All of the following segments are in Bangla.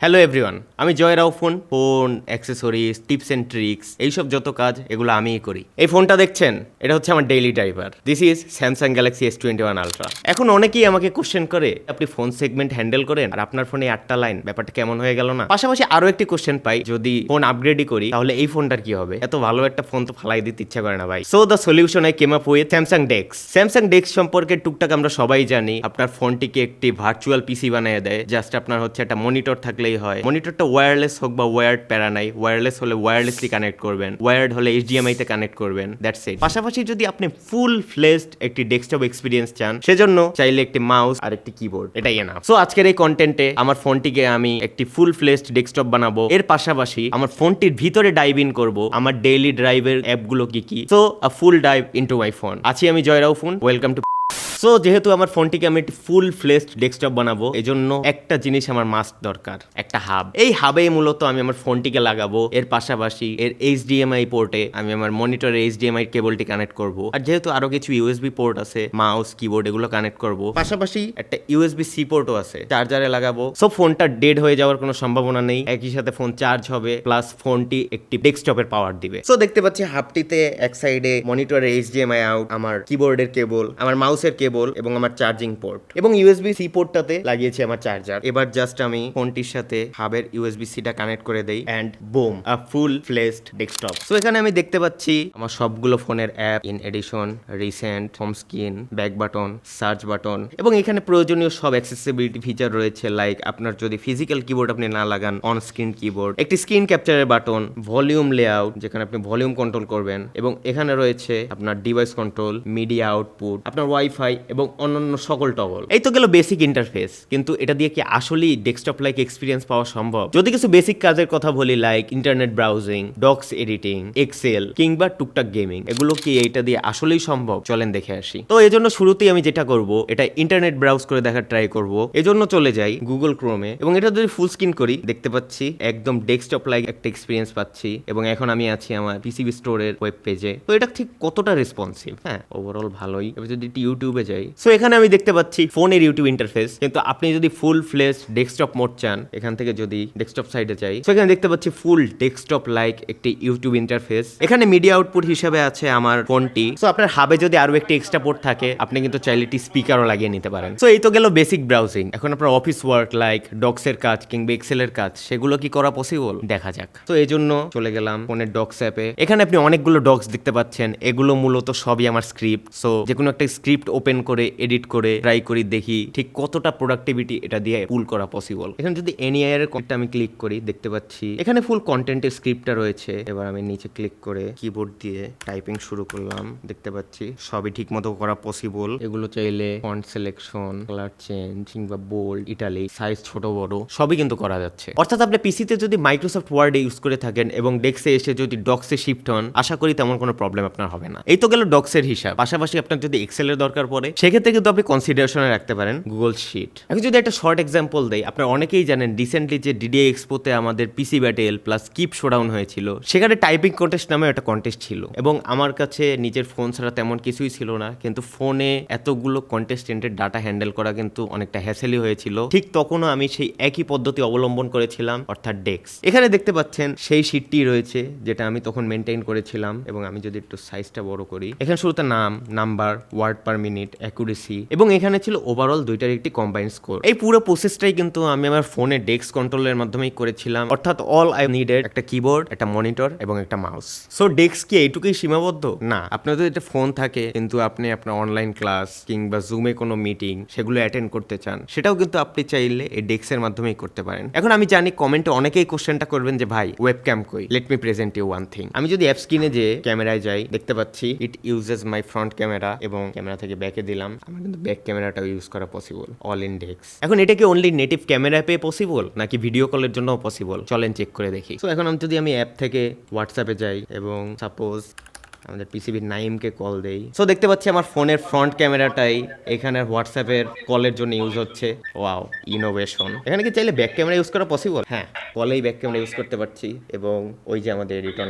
হ্যালো এভরিওয়ান, আমি Joy Rao phone accessories tips and tricks এইসব যত কাজ এগুলো আমিই করি। এই ফোনটা দেখছেন, এটা হচ্ছে আমার daily driver. This is Samsung Galaxy S21 ultra. এখন অনেকেই আমাকে কোশ্চেন করে, আপনি ফোন সেগমেন্ট হ্যান্ডেল করেন আর আপনার ফোনে 8টা লাইন, ব্যাপারটা কেমন হয়ে গেল না? পাশাপাশি আরো একটি কোশ্চেন পাই, যদি ফোন আপগ্রেডই করি তাহলে এই ফোনটার কি হবে? এত ভালো একটা ফোন তো ফালাই দিতে ইচ্ছা করে না ভাই। So the solution I came up with Samsung DeX. Samsung DeX সম্পর্কে টুকটাক আমরা সবাই জানি। আপনার ফোনটিকে একটি ভার্চুয়াল পিসি বানিয়ে দেয়। জাস্ট আপনার হচ্ছে একটা মনিটর থাকলেই হয়। মনিটরটা ওয়্যারলেস হোক বা ওয়্যার্ড প্যারা নাই। ওয়্যারলেস হলে ওয়্যারলেসলি কানেক্ট করবেন, ওয়্যার্ড হলে HDMI তে কানেক্ট করবেন, দ্যাটস ইট। পাশাপাশি যদি আপনি ফুল ফ্লেজড একটি ডেস্কটপ এক্সপিরিয়েন্স চান, সেজন্য চাইলে একটি মাউস আর একটি কিবোর্ড, এটাই এনাফ। সো আজকের এই কন্টেন্টে আমার ফোনটিকে আমি একটি ফুল ফ্লেজড ডেস্কটপ বানাবো। এর পাশাপাশি আমার ফোনটির ভিতরে ডাইভ ইন করব, আমার ডেইলি ড্রাইভের অ্যাপগুলো কি কি। So a full dive into my phone. আছি আমি Joy Rao phone, welcome to. So যেহেতু আমার ফোনটিকে আমি একটি ফুল ফ্লেজড ডেস্কটপ বানাবো, এই জন্য একটা জিনিস আমার মাস্ট দরকার, একটা হাব। এই হাবেই মূলত আমি আমার ফোনটিকে লাগাবো। এর পাশাপাশি এর HDMI পোর্টে আমি আমার মনিটরে HDMI কেবলটি কানেক্ট করব। আর যেহেতু আরো কিছু USB পোর্ট আছে, মাউস কিবোর্ড এগুলো কানেক্ট করব। পাশাপাশি একটা USB-C পোর্টও আছে, চার্জারে লাগাবো। সো ফোনটা ডেড হয়ে যাওয়ার কোনো সম্ভাবনা নেই। একই সাথে ফোন চার্জ হবে, প্লাস ফোনটি একটি ডেস্কটপের পাওয়ার দিবে। সো দেখতে পাচ্ছি হাবটিতে এক সাইডে মনিটরে HDMI আউট, আমার কিবোর্ডের কেবল, আমার মাউসের কেবল এবং আমার চার্জিং পোর্ট, এবং USB-C পোর্টটাতে লাগিয়েছি আমার চার্জার। এবার জাস্ট আমি ফোনটির সাথে হাবের USB-Cটা কানেক্ট করে দেই and boom, a full fledged desktop. So এখানে আমি দেখতে পাচ্ছি আমার সবগুলো ফোনের app, in addition, recent, home screen, back button, search button, এবং এখানে প্রয়োজনীয় সব অ্যাক্সেসিবিলিটি ফিচার রয়েছে। লাইক আপনার যদি ফিজিক্যাল কিবোর্ড আপনি না লাগান, অন স্ক্রিন কিবোর্ড, একটি স্ক্রিন ক্যাপচারের বাটন, ভলিউম লেআউট যেখানে আপনি ভলিউম কন্ট্রোল করবেন, এবং এখানে রয়েছে আপনার ডিভাইস কন্ট্রোল, মিডিয়া আউটপুট, আপনার ওয়াইফাই এবং অন্যান্য সকল টগল। এই তো গেল বেসিক ইন্টারফেস, কিন্তু এটা দিয়ে কি আসলেই ডেস্কটপ লাইক এক্সপিরিয়েন্স পাওয়া সম্ভব? যদি কিছু বেসিক কাজের কথা বলি, like internet browsing, docs editing, Excel কিংবা টুকটাক গেমিং, এগুলো কি এইটা দিয়ে আসলেই সম্ভব? চলেন দেখে আসি। তো এজন্য শুরুতেই আমি যেটা করব, এটা ইন্টারনেট ব্রাউজ করে দেখার ট্রাই করব। এজন্য চলে যাই গুগল ক্রোমে, এবং এটা যদি ফুল স্ক্রিন করি, দেখতে পাচ্ছি একদম ডেস্কটপ লাইক একটা এক্সপিরিয়েন্স পাচ্ছি। এবং এখন আমি আছি আমার পিসিবি স্টোরের ওয়েব পেজে। তো এটা ঠিক কতটা রেসপন্সিভ? হ্যাঁ, ওভারঅল ভালোই। এবার যদি ইউটিউবে যাই, সো এখানে আমি দেখতে পাচ্ছি ফোনের ইউটিউব ইন্টারফেস। কিন্তু আপনি যদি ফুল ফ্লেজ ডেস্কটপ মোড চান, এখান থেকে যদি ডেস্কটপ সাইডে যাই, সো এখানে দেখতে পাচ্ছি ফুল ডেস্কটপ লাইক একটি ইউটিউব ইন্টারফেস। এখানে মিডিয়া আউটপুট হিসেবে আছে আমার ফোনটি। সো আপনার হাবে যদি আরো একটি এক্সট্রা পোর্ট থাকে, আপনি কিন্তু চাইলে একটি স্পিকারও লাগিয়ে নিতে পারেন। সো এই তো গেল বেসিক ব্রাউজিং। এখন আপনার অফিস ওয়ার্ক লাইক ডক্সের কাজ কিংবা এক্সেলের কাজ, সেগুলো কি করা পসিবল? দেখা যাক। তো এই জন্য চলে গেলাম ফোনের ডক্স অ্যাপে। এখানে আপনি অনেকগুলো ডক্স দেখতে পাচ্ছেন, এগুলো মূলত সবই আমার স্ক্রিপ্ট। সো যে কোনো একটা স্ক্রিপ্ট ওপেন করে এডিট করে ট্রাই করি, দেখি ঠিক কতটা প্রোডাক্টিভিটি এটা দিয়ে পুল করা পসিবল। এখানে যদি এনআইআর এর কন্টেন্ট আমি ক্লিক করি, দেখতে পাচ্ছি এখানে ফুল কন্টেন্টের স্ক্রিপ্টটা রয়েছে। এবার আমি নিচে ক্লিক করে কিবোর্ড দিয়ে টাইপিং শুরু করলাম, দেখতে পাচ্ছি সবই ঠিক মতো করা পসিবল। এগুলো চাইলে ফন্ট সিলেকশন, কালার চেঞ্জ কিংবা বোল্ড, ইটালিক, সাইজ ছোট বড় সবই কিন্তু করা যাচ্ছে। অর্থাৎ আপনি পিসিতে যদি মাইক্রোসফট ওয়ার্ড ইউজ করে থাকেন এবং ডেস্কে এসে যদি ডক্সে শিফট হন, আশা করি তেমন কোনো প্রবলেম আপনার হবে না। এই তো গেল ডক্সের হিসাব। পাশাপাশি আপনার যদি এক্সেলের দরকার পড়ে, সেক্ষেত্রে কিন্তু আপনি কনসিডারেশনে রাখতে পারেন গুগল শিট। এখন যদি একটা শর্ট এক্সাম্পল দেই, আপনারা অনেকেই জানেন রিসেন্টলি যে ডিডিএ এক্সপোতে আমাদের পিসি ব্যাটেল প্লাস কিপ শোডাউন হয়েছিল, সেখানে টাইপিং কন্টেস্ট নামে একটা কন্টেস্ট ছিল, এবং আমার কাছে নিজের ফোন ছাড়া তেমন কিছুই ছিল না, কিন্তু ফোনে এতগুলো কন্টেস্টেন্টের ডাটা হ্যান্ডেল করা কিন্তু অনেকটা হ্যাসেলি হয়েছিল। ঠিক তখনও আমি সেই একই পদ্ধতি অবলম্বন করেছিলাম, অর্থাৎ ডেক্স। এখানে দেখতে পাচ্ছেন সেই শিটটি রয়েছে যেটা আমি তখন মেনটেন করেছিলাম। এবং আমি যদি একটু সাইজটা বড় করি, এখানে শুরুতে নাম, number, word per minute, accuracy, এবং এখানে ছিল ওভারঅল দুইটার একটি কম্বাইন্ড স্কোর। এই পুরো প্রসেসটাই কিন্তু আমি আমার ফোনে ডেস্ক কন্ট্রোলের মাধ্যমেই করেছিলাম। অর্থাৎ অল আই নিডেড একটা কিবোর্ড, একটা মনিটর এবং একটা মাউস। সো ডেস্ক কি এইটুকুই সীমাবদ্ধ? না, আপনার যদি একটা ফোন থাকে কিন্তু আপনি আপনার অনলাইন ক্লাস কিংবা জুমে কোনো মিটিং সেগুলো অ্যাটেন্ড করতে চান, সেটাও কিন্তু আপনি চাইলে এই ডেস্কের মাধ্যমেই করতে পারেন। এখন আমি জানি কমেন্টে অনেকেই কোশ্চেনটা করবেন যে ভাই ওয়েবক্যাম কই, let me present you one thing. আমি যদি অ্যাপ স্ক্রিনে যে ক্যামেরায় যাই, দেখতে পাচ্ছি it uses my front camera, এবং ক্যামেরা থেকে ব্যাকে দিলাম, আমার কিন্তু ব্যাক ক্যামেরাটাও ইউজ করা পসিবল, অল ইন ডেক্স। এখন এটা কি অনলি নেটিভ ক্যামেরা অ্যাপে পসিবল নাকি ভিডিও কলের জন্য পসিবল? চলেন চেক করে দেখি। সো এখন যদি আমি অ্যাপ থেকে হোয়াটসঅ্যাপে যাই এবং সাপোজ আমাদের পিসিবির নাইমকে কল দেই, সো দেখতে পাচ্ছি আমার ফোনের ফ্রন্ট ক্যামেরাটাই এখানে হোয়াটসঅ্যাপের কলের জন্য ইউজ হচ্ছে। Wow, innovation. এখানে কি চাইলে ব্যাক ক্যামেরা ইউজ করা পসিবল? হ্যাঁ, বলেই ব্যাক ক্যামেরা ইউজ করতে পারছি এবং ওই যে আমাদের এডিটর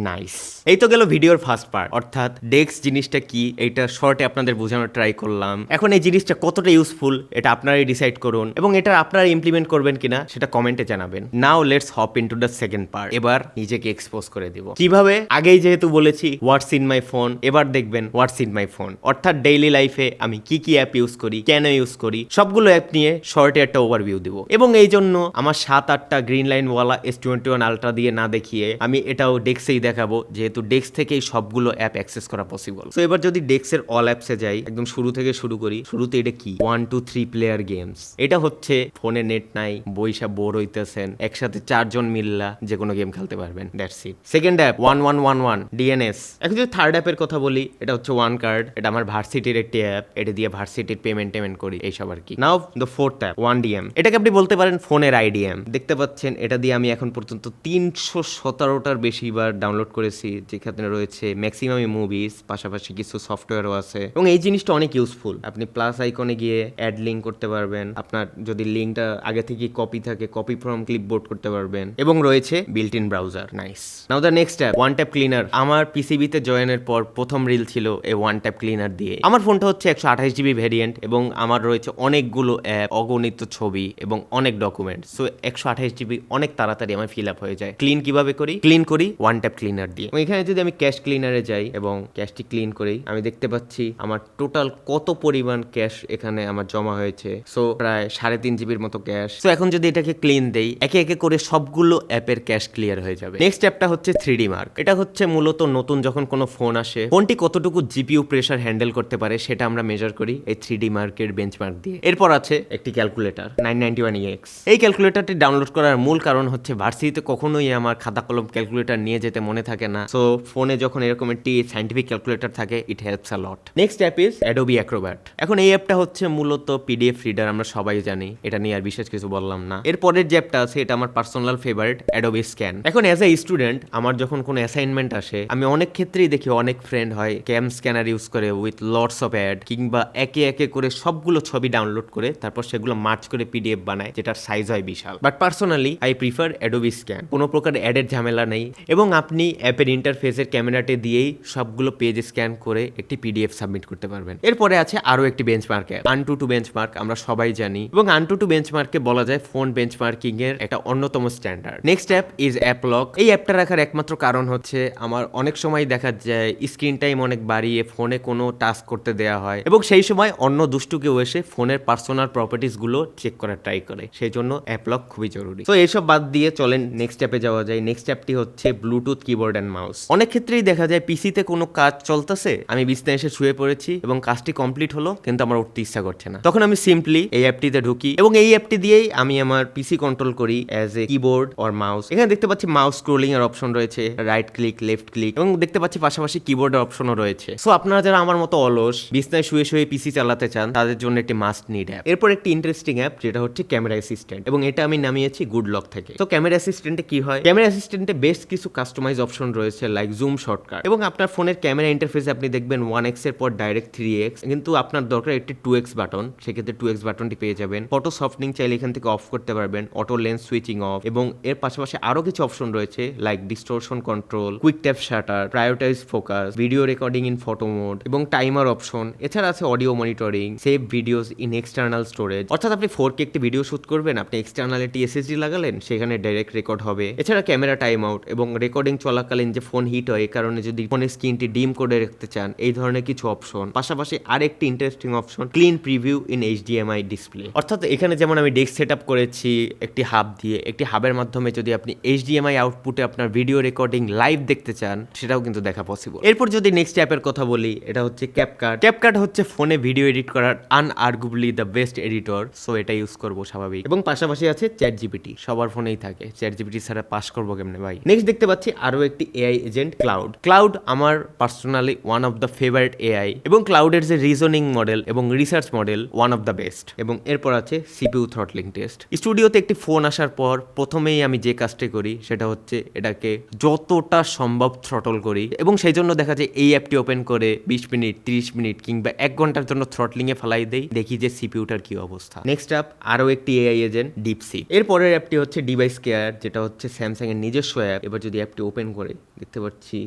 নাইস। এই তো গেল ভিডিওর ফার্স্ট পার্ট, অর্থাৎ ডেস্ক জিনিসটা কি এইটা শর্টে আপনাদের বোঝানোর ট্রাই করলাম। এখন এই জিনিসটা কতটা ইউজফুল এটা আপনারাই ডিসাইড করুন এবং এটা আপনারা ইমপ্লিমেন্ট করবেন কিনা সেটা কমেন্টে জানাবেন। Now let's hop into the second part. এবার নিজেকে এক্সপোজ করে দিব কিভাবে। আগেই যেহেতু বলেছি হোয়াটস ইন মাই ফোন, এবার দেখবেন হোয়াটস ইন মাই ফোন, অর্থাৎ ডেইলি লাইফে আমি কি কি অ্যাপ ইউজ করি, কেন ইউজ করি, সবগুলো অ্যাপ নিয়ে শর্টে একটা ওভারভিউ দিব। এবং এই জন্য আমার 7-8টা গ্রিন লাইন ওয়ালা S21 আলট্রা দিয়ে না দেখিয়ে আমি এটাও ডেস্কেই দেখাবো, যেহেতু ডেস্ক থেকেই সবগুলো অ্যাপ অ্যাক্সেস করা পসিবল। তো এবার যদি ডেস্কের অল অ্যাপসে যাই, একদম শুরু থেকে শুরু করি। শুরুতে এটা কি 1 2 3 প্লেয়ার গেমস। এটা হচ্ছে ফোনে নেট নাই, বইসা বোর হইতেছেন, একসাথে 4 জন মিললা যে কোনো গেম খেলতে পারবেন, that's it. Second app 1111 DNS। এখন যদি থার্ড অ্যাপের কথা বলি, এটা হচ্ছে ওয়ান কার্ড। এটা আমার ভার্সিটির একটি অ্যাপ, এটা দিয়ে ভার্সিটির পেমেন্ট করি এইসব আর কি। নাও দ্য ফোর্থ অ্যাপ 1DM। এটাকে আপনি বলতে পারেন ফোনের IDM। দেখতে পাচ্ছেন এটা দিয়ে আমি এখন পর্যন্ত 317টার বেশি বার ডাউনলোড করেছি, যেখানে রয়েছে ম্যাক্সিমাম মুভিজ, পাশাপাশি কিছু সফটওয়্যারও আছে। এবং এই জিনিসটা অনেক ইউজফুল। আপনি প্লাস আইকনে গিয়ে অ্যাড লিঙ্ক করতে পারবেন, আপনার যদি লিঙ্কটা আগে থেকে কপি থাকে কপি ফ্রম ক্লিপবোর্ড করতে পারবেন, এবং রয়েছে built in browser. Nice. Now the next app one tap cleaner. আমার পিসিবিতে জয়েনের পর প্রথম রিল ছিল এই ওয়ান ট্যাপ ক্লিনার দিয়ে। আমার ফোনটা হচ্ছে 128GB ভ্যারিয়েন্ট এবং আমার রয়েছে অনেকগুলো অ্যাপ, অগণিত ছবি এবং অনেক ডকুমেন্ট। সো 128GB অনেক তাড়াতাড়ি আমার ফিল আপ হয়ে যায়। ক্লিন কিভাবে করি? ক্লিন করি ওয়ান ট্যাপ ক্লিনার দিয়ে। এখানে যদি আমি ক্যাশ ক্লিনারে যাই এবং ক্যাশটি ক্লিন করি, আমি দেখতে পাচ্ছি আমার টোটাল কত পরিমাণ ক্যাশ এখানে আমার জমা হয়েছে। সো প্রায় 3.5GB মতো ক্যাশ। সো এখন যদি এটাকে ক্লিন দেই, একে একে করে সবগুলো অ্যাপের ক্যাশ ক্লিয়ার হয়ে যাবে। নেক্সট অ্যাপটা হচ্ছে 3D মার্ক। এটা হচ্ছে মূলত নতুন যখন কোনো ফোন আসে, ফোনটি কতটুকু জিপিইউ প্রেসার হ্যান্ডেল করতে পারে সেটা আমরা মেজার করি এই 3D মার্কের বেঞ্চমার্ক দিয়ে। এরপর আছে একটি ক্যালকুলেটর 991EX। এই ক্যালকুলেটরটি ডাউনলোড করার মূল কারণ হচ্ছে ভার্সিটিতে কখনোই আমার খাতা কলম ক্যালকুলেটর নিয়ে যেতে মনে থাকে না। সো ফোনে যখন এরকম একটি সাইন্টিফিক ক্যালকুলেটর থাকে, it helps a lot. Next app is Adobe Acrobat. এখন এই অ্যাপটা হচ্ছে মূলত PDF রিডার, আমরা সবাই জানি, এটা নিয়ে আর বিশেষ কিছু বললাম না। এরপরের যে অ্যাপটা আছে এটা আমার পার্সোনাল ফেভারিট, অ্যাডোবি স্ক্যান। এখন অ্যাজ এ স্টুডেন্ট আমার যখন কোনো অ্যাসাইনমেন্ট আসে, আমি অনেক ক্ষেত্রেই দেখি অনেক ফ্রেন্ড হয় ক্যাম স্ক্যানার ইউজ করে উইথ লটস অফ অ্যাড, কিংবা একে একে করে সবগুলো ছবি ডাউনলোড করে তারপর সেগুলো মার্চ করে PDF বানায়, যেটার সাইজ হয় বিশাল। But personally I prefer Adobe Scan. কোনো প্রকার অ্যাডের ঝামেলা নেই এবং আপনি অ্যাপের ইন্টারফেসের ক্যামেরাটি দিয়েই সবগুলো পেজ স্ক্যান করে একটি PDF সাবমিট করতে পারবেন। এরপরে আছে আরো একটি বেঞ্চমার্ক অ্যাপ, AnTuTu বেঞ্চমার্ক। আমরা সবাই জানি এবং AnTuTu বেঞ্চমার্ককে বলা যায় ফোন বেঞ্চমার্কিং এর একটা অন্যতম standard. Next app is AppLock. এই অ্যাপটা রাখার একমাত্র কারণ হচ্ছে আমার অনেক সময় দেখা যায় স্ক্রিন টাইম অনেক বাড়িয়ে ফোনে কোনো টাস্ক করতে দেওয়া হয় এবং সেই সময় অন্য দুষ্টু কেউ এসে ফোনের পার্সোনাল প্রপার্টিস গুলো চেক করার ট্রাই করে, সেই জন্য অ্যাপলক খুবই জরুরি। তো এইসব বাদ দিয়ে চলেন নেক্সট অ্যাপে যাওয়া যায়। নেক্সট অ্যাপটি হচ্ছে ব্লুটুথ কিবোর্ড অ্যান্ড মাউস। অনেক ক্ষেত্রেই দেখা যায় পিসিতে কোনো কাজ চলতেছে, আমি বিছানায় এসে শুয়ে পড়েছি এবং কাজটি কমপ্লিট হলো কিন্তু আমার উঠতে ইচ্ছা করছে না, তখন আমি সিম্পলি এই অ্যাপটিতে ঢুকি এবং এই অ্যাপটি দিয়েই আমি আমার পিসি কন্ট্রোল করি as a keyboard or mouse. এখানে দেখতে পাচ্ছি মাউস স্ক্রোলিং এর অপশন রয়েছে, রাইট ক্লিক, লেফট ক্লিক, এবং দেখতে পাচ্ছি পাশাপাশি কিবোর্ডের অপশনও রয়েছে। সো আপনারা যারা আমার মতো অলস বিছানায় শুয়ে শুয়ে পিসি চালাতে চান, তাদের জন্য একটি মাস্ট নিড অ্যাপ। এরপর একটি ইন্টারেস্টিং অ্যাপ যেটা হচ্ছে ক্যামেরা অ্যাসিস্ট্যান্ট, এবং এটা আমি নামিয়েছি গুডলক থেকে। তো ক্যামেরা অ্যাসিস্ট্যান্টে কি হয়? ক্যামেরা অ্যাসিস্ট্যান্টে বেশ কিছু কাস্টমাইজ অপশন রয়েছে লাইক জুম শর্টকাট, এবং আপনার ফোনের ক্যামেরা ইন্টারফেসে আপনি দেখবেন 1x এর পর ডাইরেক্ট 3x, কিন্তু আপনার দরকার একটি 2x বাটন, সেক্ষেত্রে 2x বাটনটি পেয়ে যাবেন। ফটো সফটনিং চাইলে এখান থেকে অফ করতে পারবেন, অটো লেন্স সুইচিং অফ, এবং এর পাশাপাশি আরো কিছু অপশন রয়েছে like ডিস্টোরশন control, quick tap shutter, prioritise focus, video recording in photo mode, এবং টাইমার অপশন। এছাড়া আছে audio monitoring, save videos in external storage, অর্থাৎ আপনি 4K একটি ভিডিও শুট করবেন, আপনি এক্সটার্নাল একটি SSD লাগালেন, সেখানে ডাইরেক্ট রেকর্ড হবে। এছাড়া ক্যামেরা টাইম আউট, এবং রেকর্ডিং চলাকালীন যে ফোন হিট হয়, এই কারণে যদি ফোনের স্ক্রিনটি ডিম করে রাখতে চান, এই ধরনের কিছু অপশন। পাশাপাশি আরেকটি interesting option clean preview in HDMI display, অর্থাৎ এখানে যেমন আমি ডেস্ক সেট আপ করেছি একটি হাব দিয়ে, একটি হাবের মাধ্যমে যদি আপনি HDMI আউটপুটে আপনার ভিডিও রেকর্ডিং লাইভ দেখতে চান, সেটাও কিন্তু দেখা পসিবল। এরপর যদি নেক্সট অ্যাপের কথা বলি, এটা হচ্ছে ক্যাপকাট। ক্যাপকাট হচ্ছে ফোনে ভিডিও এডিট করার আনআর্গুয়েবলি দ্য বেস্ট এডিটর, সো এটা ইউজ করবো স্বাভাবিক। এবং পাশাপাশি আছে ChatGPT, সবার ফোনেই থাকে, ChatGPT ছাড়া পাস করবো কেমনে ভাই। নেক্সট দেখতে পাচ্ছি আরো একটি AI এজেন্ট ক্লাউড। ক্লাউড আমার personally one of the favourite AI, এবং ক্লাউডের যে রিজনিং মডেল এবং research model one of the best. এবং এরপর আছে CPU থ্রটলিং টেস্ট। স্টুডিওতে একটি ফোন আসার পর প্রথমেই আমি যে কাজটি করি সেটা হচ্ছে এটাকে যতটা সম্ভব থ্রটল করি, এবং সেই জন্য দেখা যায় এই অ্যাপটি ওপেন করে 20 মিনিট, 30 মিনিট কিংবা 1 ঘন্টার জন্য থ্রটলিং এ ফেলাই দেই, দেখি যে সিপিইউটার কি অবস্থা। নেক্সট আপ আরো একটি AI এজেন্ট ডিপসিক। এর পরের অ্যাপটি হচ্ছে হচ্ছে ডিভাইস কেয়ার, যেটা হচ্ছে স্যামসাং এর নিজস্ব অ্যাপ। এবার যদি অ্যাপটি ওপেন করে দেখতে পাচ্ছি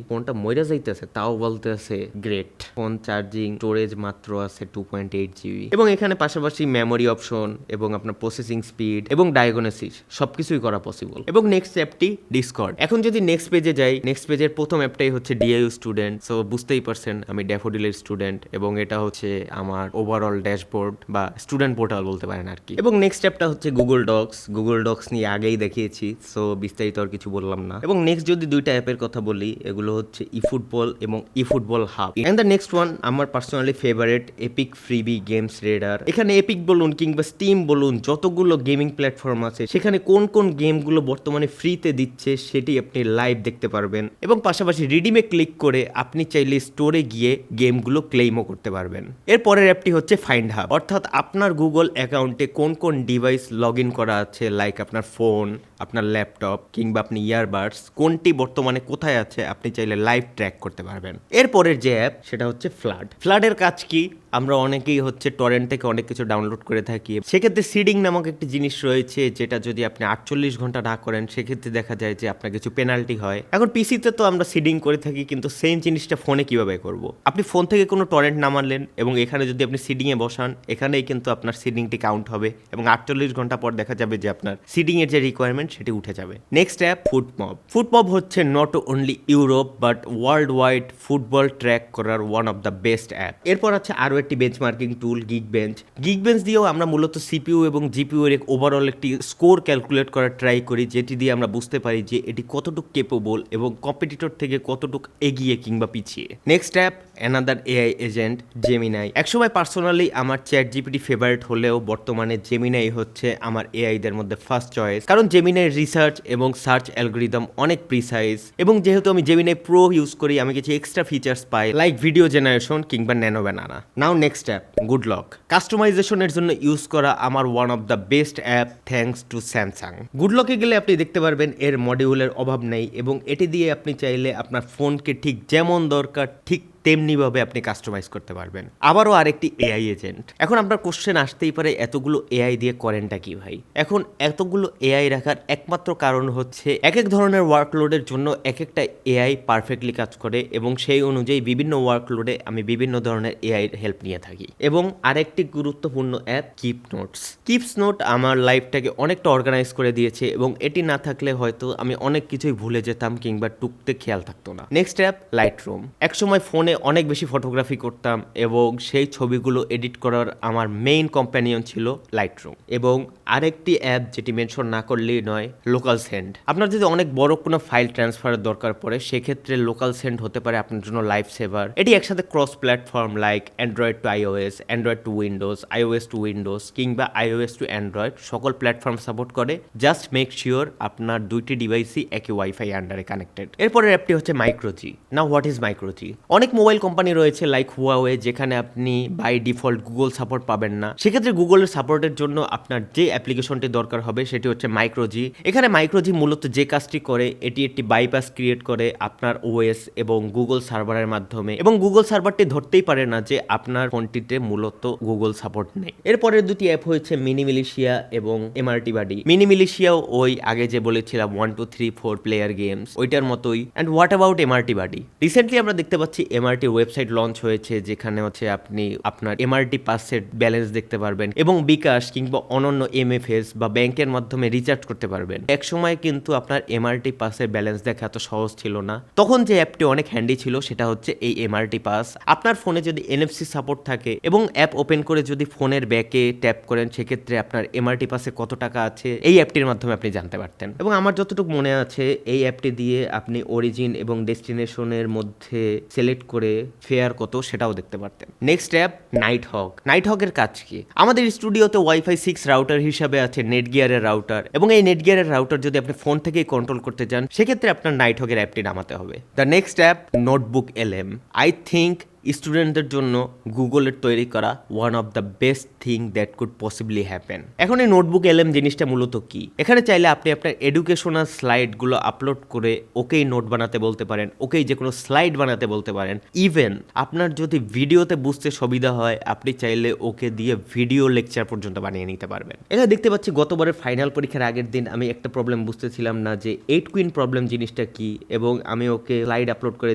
ফোনটা মইরা যাইতেছে, তাও বলতেছে গ্রেট। ফোন চার্জিং, স্টোরেজ মাত্র আছে 2.8 জিবি, এবং এখানে পাশাপাশি মেমোরি অপশন এবং আপনার প্রসেসিং স্পিড এবং ডায়াগনোসিস সবকিছুই করা পসিবল। এবং নেক্সট অ্যাপটি ডিসকর্ড। এখন যদি নেক্সট পেজে যাই, নেক্সট পেজের প্রথম অ্যাপটাই হচ্ছে ডিআইইউ স্টুডেন্ট। সো বুঝতেই পারছেন আমি ড্যাফোডিলের স্টুডেন্ট, এবং এটা হচ্ছে আমার ওভারঅল ড্যাশবোর্ড বা স্টুডেন্ট পোর্টাল বলতে পারেন আর কি। এবং নেক্সট অ্যাপটা হচ্ছে গুগল ডক্স। গুগল ডক্স নিয়ে আগেই দেখিয়েছি, সো বিস্তারিত আর কিছু বললাম না। এবং নেক্সট যদি দুইটা অ্যাপের কথা বলি, এগুলো হচ্ছে ইফুটবল এবং eFootball hub. And the next one আমার personally favourite, Epic freebie games radar. এখানে এপিক বলুন কিংবা স্টিম বলুন, যতগুলো গেমিং প্ল্যাটফর্ম আছে সেখানে কোন কোন গেমগুলো বর্তমানে ফ্রিতে দিচ্ছে সেটি আপনি লাইভ দেখতে পারবেন, এবং পাশাপাশি রিডিমে ক্লিক করে আপনি চাইলে স্টোরে গিয়ে গেমগুলো ক্লেইমও করতে পারবেন। এরপরের অ্যাপটি হচ্ছে ফাইন্ড হাব, অর্থাৎ আপনার গুগল অ্যাকাউন্টে কোন কোন ডিভাইস লগ ইন করা আছে, লাইক আপনার ফোন, আপনার ল্যাপটপ কিংবা আপনি ইয়ারবাডস, কোনটি বর্তমানে কোথায় আছে আপনি চাইলে লাইভ ট্র্যাক করতে পারবেন। এরপরের যে অ্যাপ সেটা হচ্ছে ফ্লাড। ফ্লাডের কাজ কি? আমরা অনেকেই হচ্ছে টরেন্ট থেকে অনেক কিছু ডাউনলোড করে থাকি, সেক্ষেত্রে সিডিং নামক একটি জিনিস রয়েছে, যেটা যদি আপনি 48 ঘন্টা না করেন সেক্ষেত্রে দেখা যায় যে আপনার কিছু পেনাল্টি হয়। এখন পিসিতে তো আমরা সিডিং করে থাকি, কিন্তু সেম জিনিসটা ফোনে কিভাবে করব? আপনি ফোন থেকে কোনো টরেন্ট নামালেন এবং এখানে যদি আপনি সিডিংয়ে বসান, এখানেই কিন্তু আপনার সিডিংটি কাউন্ট হবে, এবং 48 ঘন্টা পর দেখা যাবে যে আপনার সিডিং এর যে রিকোয়ারমেন্ট সেটি উঠে যাবে। Next app FotMob. ফুটমব হচ্ছে not only Europe but worldwide football track করার one of the best app. এরপর আছে আরও একটি বেঞ্চমার্কিং টুল, গিকবেঞ্চ। গিকবেঞ্চ দিয়েও আমরা মূলত সিপিইউ এবং জিপিইউ এর ওভারঅল একটি স্কোর ক্যালকুলেট করার ট্রাই করি, যেটি দিয়ে আমরা বুঝতে পারি যে এটি কতটুকু কেপেবল এবং কম্পিটিটর থেকে কতটুকু এগিয়ে কিংবা পিছিয়ে। Next app another AI agent, Gemini. একসময় পার্সোনালি আমার চ্যাট জিপিটি ফেভারিট হলেও বর্তমানে জেমিনাই হচ্ছে আমার এআইদের মধ্যে ফার্স্ট চয়েস, কারণ জেমিনাই রিসার্চ এবং সার্চ অ্যালগোরিদম অনেক প্রিসাইজ, এবং যেহেতু আমি জেমিনাই প্রো ইউজ করি আমি কিছু এক্সট্রা ফিচার্স পাই, লাইক ভিডিও জেনারেশন কিংবা nano banana. Now next app Good Lock. কাস্টমাইজেশনের জন্য ইউজ করা আমার one of the best app thanks to Samsung. গুডলকে গেলে আপনি দেখতে পারবেন এর মডিউলের অভাব নেই, এবং এটি দিয়ে আপনি চাইলে আপনার ফোনকে ঠিক যেমন দরকার ঠিক তেমনিভাবে আপনি কাস্টমাইজ করতে পারবেন। আবারও আরেকটি এআই এজেন্ট। এখন আপনার কোশ্চেন আসতেই পারে এতগুলো এআই দিয়ে করেনটা কি ভাই? এখন এতগুলো এআই রাখার একমাত্র কারণ হচ্ছে এক এক ধরনের ওয়ার্কলোডের জন্য এক একটা এআই পারফেক্টলি কাজ করে, এবং সেই অনুযায়ী বিভিন্ন ওয়ার্কলোডে আমি বিভিন্ন ধরনের এআই হেল্প নিয়ে থাকি। এবং আরেকটি গুরুত্বপূর্ণ app keep notes. Keeps note আমার লাইফটাকে অনেকটা অর্গানাইজ করে দিয়েছে, এবং এটি না থাকলে হয়তো আমি অনেক কিছুই ভুলে যেতাম কিংবা টুকতে খেয়াল থাকতো না। Next app Lightroom. একসময় ফোনে অনেক বেশি ফটোগ্রাফি করতাম, এবং সেই ছবিগুলো এডিট করার আমার মেইন কম্প্যানিয়ন ছিল লাইটরুম। এবং আরেকটি অ্যাপ যেটি মেনশন না করলেই নয়, লোকাল সেন্ড। আপনার যদি অনেক বড় কোনো ফাইল ট্রান্সফারের দরকার পড়ে সেক্ষেত্রে লোকাল সেন্ড হতে পারে আপনার জন্য লাইফ সেভার। এটি একসাথে cross platform like Android to iOS, Android to Windows, iOS to Windows কিংবা আইওএস টু অ্যান্ড্রয়েড সকল প্ল্যাটফর্ম সাপোর্ট করে। জাস্ট মেক শিওর আপনার দুইটি ডিভাইসই একই ওয়াইফাই আন্ডারে কানেক্টেড। এরপরের অ্যাপটি হচ্ছে মাইক্রোজি। না হোয়াট ইজ মাইক্রোজি? অনেক মোবাইল কোম্পানি রয়েছে লাইক হুয়াওয়ে, যেখানে আপনি বাই ডিফল্ট গুগল সাপোর্ট পাবেন না। সেক্ষেত্রে গুগলের সাপোর্টের জন্য আপনার যে অ্যাপ্লিকেশনটি দরকার হবে সেটি হচ্ছে মাইক্রোজি। এখানে মাইক্রোজি মূলত যে কাজটি করে, এটি একটি বাইপাস ক্রিয়েট করে আপনার ওএস এবং গুগল সার্ভারের মাধ্যমে, এবং গুগল সার্ভারটি ধরতেই পারে না যে আপনার ফোনটিতে মূলত গুগল সাপোর্ট নেই। এরপরের দুটি অ্যাপ হচ্ছে মিনি মিলিশিয়া এবং এমআরটি বাডি। মিনি মিলিশিয়াও ওই আগে যে বলেছিলাম 1 2 3 4 প্লেয়ার গেমস ওইটার মতোই। And what about MRT buddy? Recently আমরা দেখতে পাচ্ছি এমআরটি ওয়েবসাইট লঞ্চ হয়েছে, যেখানে হচ্ছে আপনি আপনার এমআরটি পাসের ব্যালেন্স দেখতে পারবেন, এবং বিকাশ কিংবা অনন্য এমএফএস বা ব্যাংকের মাধ্যমে রিচার্জ করতে পারবেন। এক সময় কিন্তু আপনার এমআরটি পাসের ব্যালেন্স দেখা এত সহজ ছিল না, তখন যে অ্যাপটি অনেক হ্যান্ডি ছিল সেটা হচ্ছে এই এমআরটি পাস। আপনার ফোনে যদি এনএফসি সাপোর্ট থাকে এবং অ্যাপ ওপেন করে যদি ফোনের ব্যাকে ট্যাপ করেন, সেক্ষেত্রে আপনার এমআরটি পাসে কত টাকা আছে এই অ্যাপটির মাধ্যমে আপনি জানতে পারতেন। এবং আমার যতটুকু মনে আছে এই অ্যাপটি দিয়ে আপনি অরিজিন এবং ডেস্টিনেশনের মধ্যে সিলেক্ট করে ফেয়ার কত সেটাও দেখতে পারতেন। নেক্সট অ্যাপ নাইট হক। নাইট হকের কাজ কি? আমাদের স্টুডিওতে ওয়াইফাই 6 রাউটার হিসাবে আছে নেটগিয়ারের রাউটার, এবং এই নেটগিয়ারের রাউটার যদি আপনি ফোন থেকেই কন্ট্রোল করতে চান সেক্ষেত্রে আপনার নাইট হকের অ্যাপটি নামাতে হবে। The next app notebook LM. I think স্টুডেন্টদের জন্য গুগলের তৈরি করা one of the best thing that could possibly happen. এখন এই নোটবুক এলএম জিনিসটা মূলত কি? এখানে চাইলে আপনি আপনার এডুকেশনাল স্লাইডগুলো আপলোড করে ওকেই নোট বানাতে বলতে পারেন, ওকেই যে কোনো স্লাইড বানাতে বলতে পারেন। ইভেন আপনার যদি ভিডিওতে বুঝতে সুবিধা হয়, আপনি চাইলে ওকে দিয়ে ভিডিও লেকচার পর্যন্ত বানিয়ে নিতে পারবেন। এখানে দেখতে পাচ্ছি গতবারের ফাইনাল পরীক্ষার আগের দিন আমি একটা প্রবলেম বুঝতেছিলাম না যে 8 কুইন প্রবলেম জিনিসটা কি, এবং আমি ওকে স্লাইড আপলোড করে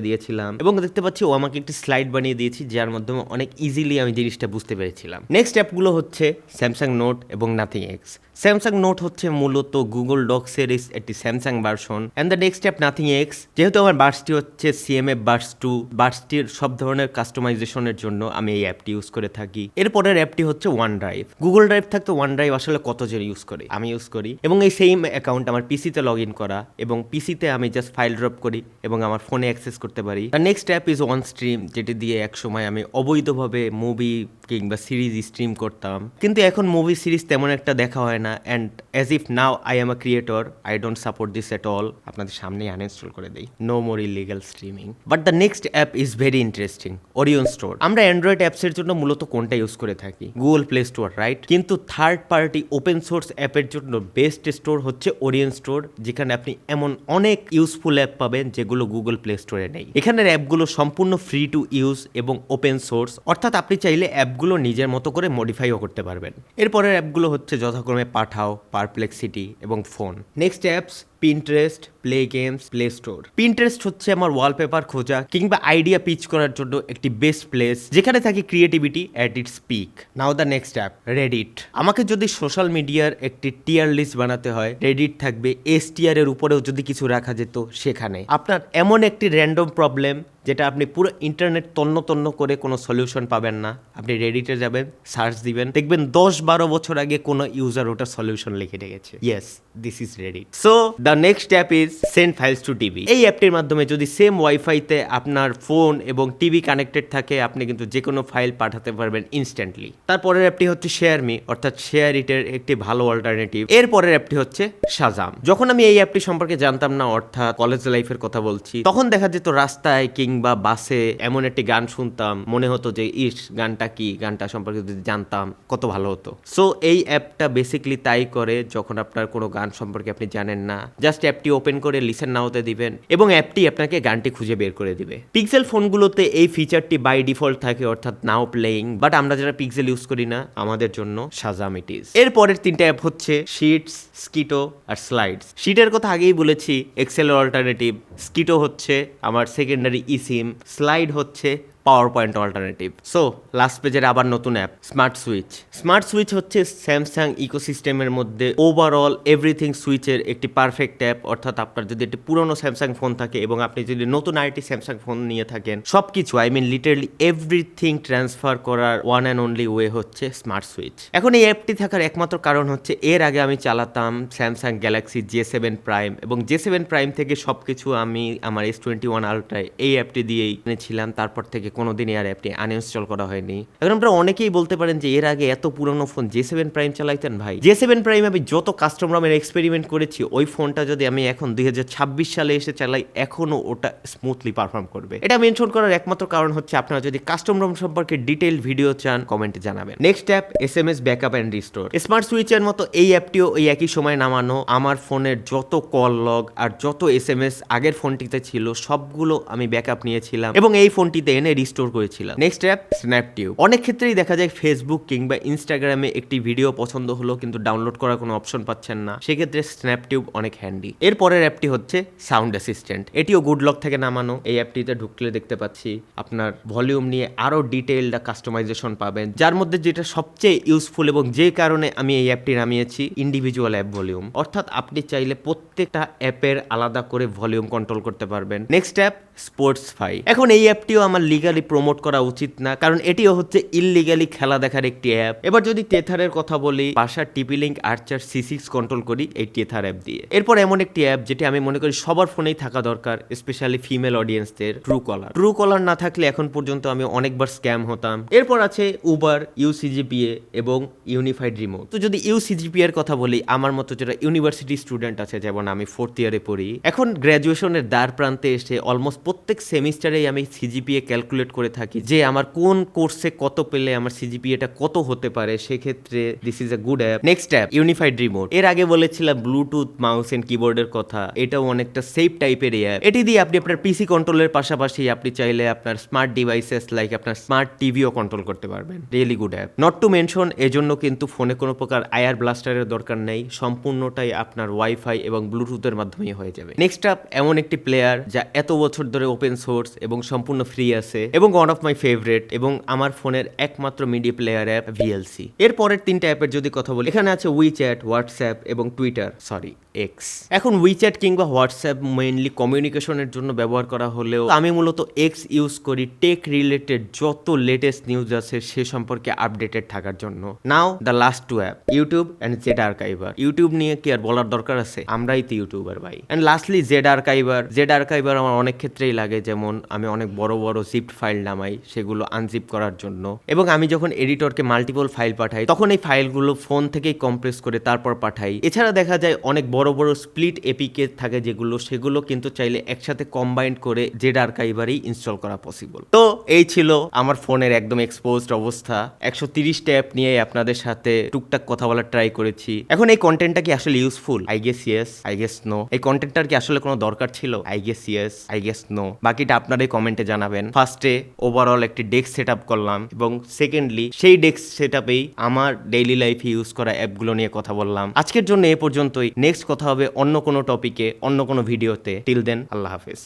দিয়েছিলাম এবং দেখতে পাচ্ছি ও আমাকে একটি স্লাইড বানিয়ে দিয়েছি, যার মাধ্যমে অনেক ইজিলি আমি জিনিসটা বুঝতে পেরেছিলাম। নেক্সট অ্যাপগুলো হচ্ছে স্যামসাং নোট এবং নাথিং এক্স। স্যামসাং নোট হচ্ছে মূলত গুগল ডক্সের একটি Samsung version, and the next app nothing x. যেহেতু আমার বার্সটি হচ্ছে সিএমএফ বার্স 2, বার্সটির সব ধরনের কাস্টমাইজেশনের জন্য আমি এই অ্যাপটি ইউজ করে থাকি। এরপরের অ্যাপটি হচ্ছে ওয়ান ড্রাইভ। গুগল ড্রাইভ থাকতো, ওয়ান ড্রাইভ আসলে কতজন ইউজ করে, আমি ইউজ করি, এবং এই সেম অ্যাকাউন্ট আমার পিসিতে লগ ইন করা, এবং পিসিতে আমি জাস্ট ফাইল ড্রপ করি এবং আমার ফোনে অ্যাক্সেস করতে পারি। The next app is one stream, যেটি দিয়ে এক সময় আমি অবৈধভাবে মুভি কিংবা সিরিজ স্ট্রিম করতাম, কিন্তু এখন মুভি সিরিজ তেমন একটা দেখা হয় না, and as if now I am a creator, I don't support this at all. আপনাদের সামনেই আনইনস্টল করে দেই, no more illegal streaming. But the next app is very interesting, Orion store. আমরা অ্যান্ড্রয়েড অ্যাপসের জন্য মূলত কোনটা ইউজ করে থাকি? Google Play store, right? কিন্তু থার্ড পার্টি ওপেন সোর্স অ্যাপের জন্য বেস্ট স্টোর হচ্ছে ওরিয়ন স্টোর, যেখানে আপনি এমন অনেক ইউজফুল অ্যাপ পাবেন যেগুলো গুগল প্লে স্টোরে নেই। এখানের অ্যাপগুলো সম্পূর্ণ ফ্রি টু ইউজ এবং ওপেন সোর্স, অর্থাৎ আপনি চাইলে অ্যাপগুলো নিজের মতো করে মডিফাইও করতে পারবেন। এরপরের অ্যাপগুলো হচ্ছে যথাক্রমে পাঠাও, পারপ্লেক্সিটি এবং phone. Next apps Pinterest, play games, play store. Pinterest হচ্ছে আমার ওয়ালপেপার খোঁজা কিংবা আইডিয়া পিচ করার জন্য একটি বেস্ট প্লেস, যেখানে থাকে creativity at its peak. Now the next app Reddit. আমাকে যদি সোশ্যাল মিডিয়ার একটি টিয়ার লিস্ট বানাতে হয়, রেডিট থাকবে। এস টিয়ারের উপরেও যদি কিছু রাখা যেত সেখানে। আপনার এমন একটি র্যান্ডম প্রবলেম যেটা আপনি পুরো ইন্টারনেট তন্ন তন্ন করে কোনো সলিউশন পাবেন না, আপনি রেডিটে যাবেন, সার্চ দিবেন, দেখবেন 10-12 বছর আগে কোনো ইউজার ওটা সলিউশন লিখে রেখেছে। Yes, this is Reddit. So the next app is send files to TV. এই অ্যাপটির মাধ্যমে যদি সেম ওয়াইফাইতে আপনার ফোন এবং টিভি কানেক্টেড থাকে, আপনি কিন্তু যে কোনো ফাইল পাঠাতে পারবেন ইনস্ট্যান্টলি। তারপরের অ্যাপটি হচ্ছে শেয়ার মি, অর্থাৎ শেয়ার ইটের একটি ভালো অল্টারনেটিভ। এরপরের অ্যাপটি হচ্ছে শাজাম। যখন আমি এই অ্যাপটি সম্পর্কে জানতাম না, অর্থাৎ কলেজ লাইফের কথা বলছি, তখন দেখা যেত রাস্তায় কিংবা বাসে এমন একটি গান শুনতাম, মনে হতো যে ইস গানটা কি, গানটা সম্পর্কে যদি জানতাম কত ভালো হতো। সো এই অ্যাপটা বেসিক্যালি তাই করে, যখন আপনার কোনো গান সম্পর্কে আপনি জানেন না, জাস্ট অ্যাপটি ওপেন করে লিসেন নাওতে দিবেন এবং অ্যাপটি আপনাকে গানটি খুঁজে বের করে দিবে। পিক্সেল ফোনগুলোতে এই ফিচারটি বাই ডিফল্ট থাকে, অর্থাৎ নাও প্লেইং, বাট আমরা যারা পিক্সেল ইউজ করি না, আমাদের জন্য শাজাম ইট ইজ। এরপরের তিনটা অ্যাপ হচ্ছে শিটস, স্কিটো আর স্লাইডস। শিটের কথা আগেই বলেছি, এক্সেলের অল্টারনেটিভ। স্কিটো হচ্ছে আমার সেকেন্ডারি ইসিম, স্লাইড হচ্ছে power point alternative. So last পেজের আবার নতুন app smart switch. Smart switch হচ্ছে স্যামসাং ইকোসিস্টেমের মধ্যে ওভারঅল এভরিথিং সুইচের একটি পারফেক্ট অ্যাপ, অর্থাৎ আপনার যদি একটি পুরনো স্যামসাং ফোন থাকে এবং আপনি যদি নতুন আরেকটি স্যামসাং ফোন নিয়ে থাকেন, সবকিছু I mean literally everything transfer করার ওয়ান অ্যান্ড অনলি ওয়ে হচ্ছে স্মার্ট সুইচ। এখন এই অ্যাপটি থাকার একমাত্র কারণ হচ্ছে এর আগে আমি চালাতাম স্যামসাং গ্যালাক্সি J7 প্রাইম, এবং J7 প্রাইম থেকে সবকিছু আমি আমার S21 আলট্রায় এই অ্যাপটি দিয়েই এনেছিলাম। তারপর থেকে কোনোদিনই আর অ্যাপটি আনইনস্টল করা হয়নি। এখন আপনারা অনেকেই বলতে পারেন যে এর আগে এত পুরনো ফোন J7 প্রাইম চালাইতেন। ভাই, J7 প্রাইম আমি যত কাস্টম রমের এক্সপেরিমেন্ট করেছি, ওই ফোনটা যদি আমি এখন 2026 সালে এসে চালাই, এখনও ওটা স্মুথলি পারফর্ম করবে। এটা মেনশন করার একমাত্র কারণ হচ্ছে আপনারা যদি কাস্টম রম সম্পর্কে ডিটেইল ভিডিও চান, কমেন্টে জানাবেন। Next app SMS backup and restore. Smart সুইচের মতো এই অ্যাপটিও ওই একই সময় নামানো। আমার ফোনের যত কল লগ আর যত SMS আগের ফোনটিতে ছিল, সবগুলো আমি ব্যাকআপ নিয়েছিলাম এবং এই ফোনটিতে এনে রিস্টোর করেছিলাম। Next app Snaptube. অনেক ক্ষেত্রেই দেখা যায় ফেসবুক কিংবা ইনস্টাগ্রামে একটি ভিডিও পছন্দ হলো কিন্তু ডাউনলোড করার কোনো অপশন পাচ্ছেন না, সেক্ষেত্রে স্ন্যাপটিউব অনেক হ্যান্ডি। এরপরের অ্যাপটি হচ্ছে সাউন্ড অ্যাসিস্ট্যান্ট। এটিও গুড লক থেকে নামানো। এই অ্যাপটিতে ঢুকলে দেখতে পাচ্ছি আপনার ভলিউম নিয়ে আরো ডিটেইলড কাস্টমাইজেশন পাবেন, যার মধ্যে যেটা সবচেয়ে ইউজফুল এবং যে কারণে আমি এই অ্যাপটি নামিয়েছি, ইন্ডিভিজুয়াল অ্যাপ ভলিউম, অর্থাৎ আপনি চাইলে প্রত্যেকটা অ্যাপের আলাদা করে ভলিউম কন্ট্রোল করতে পারবেন। Next app Sportsfy. এখন এই অ্যাপটিও আমার লিগালি প্রমোট করা উচিত না, কারণ এটিও হচ্ছে ইললিগালি খেলা দেখার একটি অ্যাপ। এবার যদি টেথারের কথা বলি, বাসার টিপি লিঙ্ক আর্চার C6 কন্ট্রোল করি এই টেথার অ্যাপ দিয়ে। এরপর এমন একটি অ্যাপ যেটি আমি মনে করি সবার ফোনেই থাকা দরকার, স্পেশালি ফিমেল অডিয়েন্সদের, ট্রু কলার। ট্রু কলার না থাকলে এখন পর্যন্ত আমি অনেকবার স্ক্যাম হতাম। এরপর আছে উবার, UCGPA এবং ইউনিফাইড রিমোট। তো যদি UCGPA এর কথা বলি, আমার মতো যারা ইউনিভার্সিটি স্টুডেন্ট আছে, যেমন আমি 4th ইয়ারে পড়ি, এখন গ্র্যাজুয়েশনের দ্বার প্রান্তে এসে অলমোস্ট প্রত্যেক সেমিস্টারেই আমি CGPA ক্যালকুলেট ক্যালকুলেট করে থাকি যে আমার কোন কোর্সে কত পেলে আমার সিজিপিএটা কত হতে পারে, সেক্ষেত্রে this is a good app. Next app unified remote. এর আগে বলেছিলাম ব্লুটুথ মাউস এন্ড কিবোর্ডের কথা, এটাও অনেকটা সেফ টাইপের অ্যাপ। এটি দিয়ে আপনি আপনার পিসি কন্ট্রোলের পাশাপাশি আপনি চাইলে আপনার স্মার্ট ডিভাইসেস লাইক আপনার স্মার্ট টিভিও কন্ট্রোল করতে পারবেন। Really good app. Not to mention, এজন্য কিন্তু ফোনে কোনো প্রকার আইআর ব্লাস্টারের দরকার নেই, সম্পূর্ণটাই আপনার ওয়াইফাই এবং ব্লুটুথের মাধ্যমেই হয়ে যাবে। নেক্সট আপ এমন একটি প্লেয়ার যা এত বছর ধরে ওপেন সোর্স এবং সম্পূর্ণ ফ্রি আছে এবং ওয়ান অফ মাই ফেভারিট এবং আমার ফোনের একমাত্র মিডিয়া প্লেয়ার অ্যাপ ভিএলসি। এর পরের তিনটা অ্যাপের যদি কথা বলি, এখানে আছে উইচ্যাট, হোয়াটসঅ্যাপ এবং টুইটার, সরি এক্স। এখন উইচ্যাট কিংবা হোয়াটসঅ্যাপ মেইনলি কমিউনিকেশনের জন্য ব্যবহার করা হলেও আমি মূলত এক্স ইউজ করি টেক রিলেটেড যত লেটেস্ট নিউজ আছে সে সম্পর্কে আপডেটেড থাকার জন্য। Now the last two app YouTube and Z archiver. YouTube নিয়ে কি আর বলার দরকার আছে, আমরাই তো ইউটিউবার ভাই। And lastly Z archiver. Z archiver আমার অনেক ক্ষেত্রেই লাগে, যেমন আমি অনেক বড় বড় জিপড ফাইল নামাই সেগুলো আনজিপ করার জন্য, এবং আমি যখন এডিটরকে মাল্টিপল ফাইল পাঠাই তখন এই ফাইলগুলো ফোন থেকেই কম্প্রেস করে তারপর পাঠাই। এছাড়া দেখা যায় অনেক বড় বড় স্প্লিট এপিকে থাকে যেগুলো, সেগুলো কিন্তু চাইলে একসাথে কম্বাইন্ড করে জেড আর্কাইভারেই ইনস্টল করা পসিবল। তো এই ছিল আমার ফোনের একদম এক্সপোজড অবস্থা। 130 অ্যাপ নিয়ে আপনাদের সাথে টুকটাক কথা বলার ট্রাই করেছি। এখন এই কন্টেন্টটা কি আসলে useful? I guess yes, I guess no. এই কন্টেন্টটার কি আসলে কোনো দরকার ছিল? I guess yes, I guess no. বাকিটা আপনারাই কমেন্টে জানাবেন। ফার্স্টে ওভারঅল একটি ডেস্ক সেট আপ করলাম এবং সেকেন্ডলি সেই ডেস্ক সেট আপেই আমার ডেইলি লাইফে ইউজ করা অ্যাপগুলো নিয়ে কথা বললাম। আজকের জন্য এ পর্যন্তই। নেক্সট কথা হবে অন্য কোনো টপিকে, অন্য কোনো ভিডিওতে। টিল দেন, আল্লাহ হাফেজ।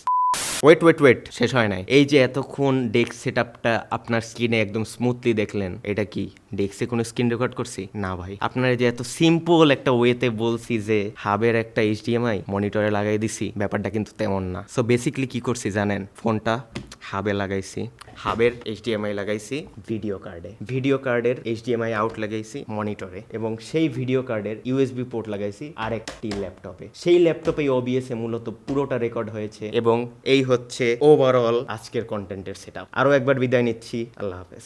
ওয়েট, শেষ হয় নাই। এই যে এতক্ষণ ডেস্ক সেট আপটা আপনার স্ক্রিনে একদম স্মুথলি দেখলেন, এটা কি ডেস্কে কোনো স্ক্রিন রেকর্ড করছি? না ভাই, আপনারা যে এত সিম্পল একটা ওয়েতে বলছি যে হাবের একটা এইচডিএমআই মনিটরে লাগাই দিছি, ব্যাপারটা কিন্তু তেমন না। সো বেসিকলি কি করছি জানেন, ফোনটা হাবে লাগাইছি, হাবের এইচডিএমআই লাগাইছি ভিডিও কার্ডে, ভিডিও কার্ডের এইচডিএমআই আউট লাগাইছি মনিটরে, এবং সেই ভিডিও কার্ডের ইউএসবি পোর্ট লাগাইছি আরেকটি ল্যাপটপে। সেই ল্যাপটপে ওবিএস এ মূলত পুরোটা রেকর্ড হয়েছে, এবং এই হচ্ছে ওভারঅল আজকের কন্টেন্টের সেটআপ। আরো একবার বিদায় নিচ্ছি, আল্লাহ হাফেজ।